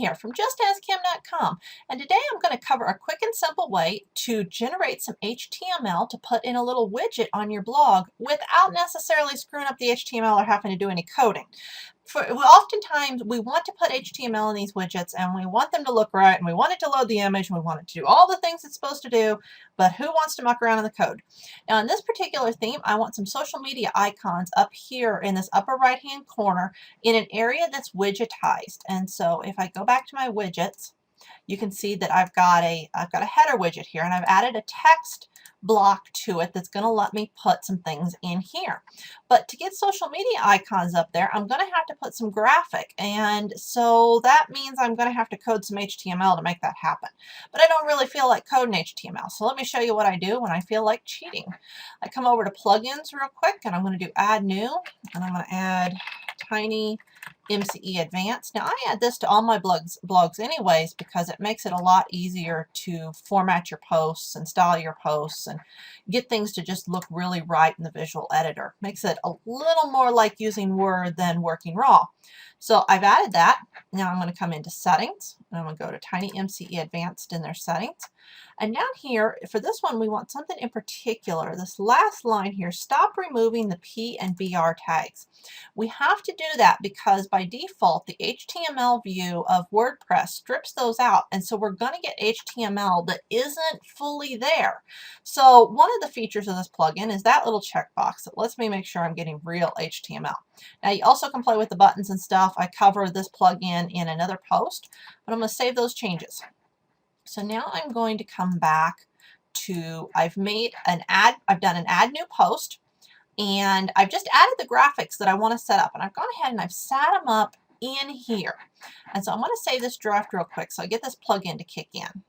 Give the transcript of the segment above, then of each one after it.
here from JustAskKim.com, and today I'm going to cover a quick and simple way to generate some HTML to put in a little widget on your blog without necessarily screwing up the HTML or having to do any coding. Oftentimes we want to put HTML in these widgets and we want them to look right and we want it to load the image and we want it to do all the things it's supposed to do, but who wants to muck around in the code? Now in this particular theme, I want some social media icons up here in this upper right hand corner in an area that's widgetized. And so if I go back to my widgets, you can see that I've got a header widget here, and I've added a text block to it that's going to let me put some things in here. But to get social media icons up there, I'm going to have to put some graphic, and so that means I'm going to have to code some HTML to make that happen. But I don't really feel like coding HTML, so let me show you what I do when I feel like cheating. I come over to plugins real quick, and I'm going to do add new, and I'm going to add tiny MCE Advanced. Now I add this to all my blogs anyways because it makes it a lot easier to format your posts and style your posts and get things to just look really right in the visual editor. Makes it a little more like using Word than working raw. So I've added that. Now I'm going to come into settings and I'm going to go to tiny MCE Advanced in their settings. And down here, for this one, we want something in particular. This last line here, stop removing the P and BR tags. We have to do that because by default, the HTML view of WordPress strips those out. And so we're going to get HTML that isn't fully there. So one of the features of this plugin is that little checkbox that lets me make sure I'm getting real HTML. Now you also can play with the buttons and stuff. I cover this plugin in another post, but I'm going to save those changes. So now I'm going to come back to, I've done an add new post, and I've just added the graphics that I want to set up, and I've gone ahead and I've set them up in here. And so I'm going to save this draft real quick so I get this plugin to kick in.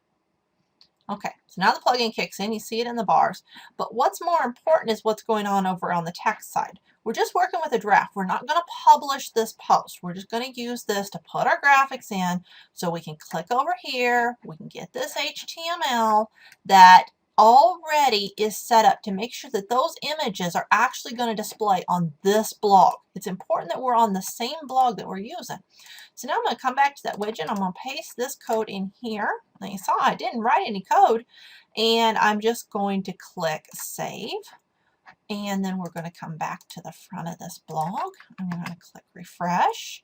Okay, so now the plugin kicks in, you see it in the bars, but what's more important is what's going on over on the text side. We're just working with a draft. We're not going to publish this post. We're just going to use this to put our graphics in so we can click over here, we can get this HTML that already is set up to make sure that those images are actually going to display on this blog. It's important that we're on the same blog that we're using. So now I'm going to come back to that widget. I'm going to paste this code in here. Now you saw I didn't write any code, and I'm just going to click save. And then we're going to come back to the front of this blog. I'm going to click refresh.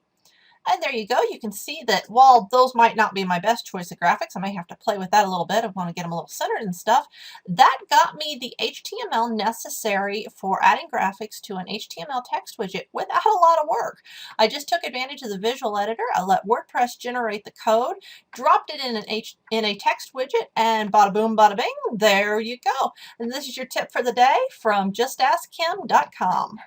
And there you go. You can see that while those might not be my best choice of graphics, I may have to play with that a little bit. I want to get them a little centered and stuff. That got me the HTML necessary for adding graphics to an HTML text widget without a lot of work. I just took advantage of the visual editor. I let WordPress generate the code, dropped it in a text widget, and bada boom, bada bing, there you go. And this is your tip for the day from JustAskKim.com.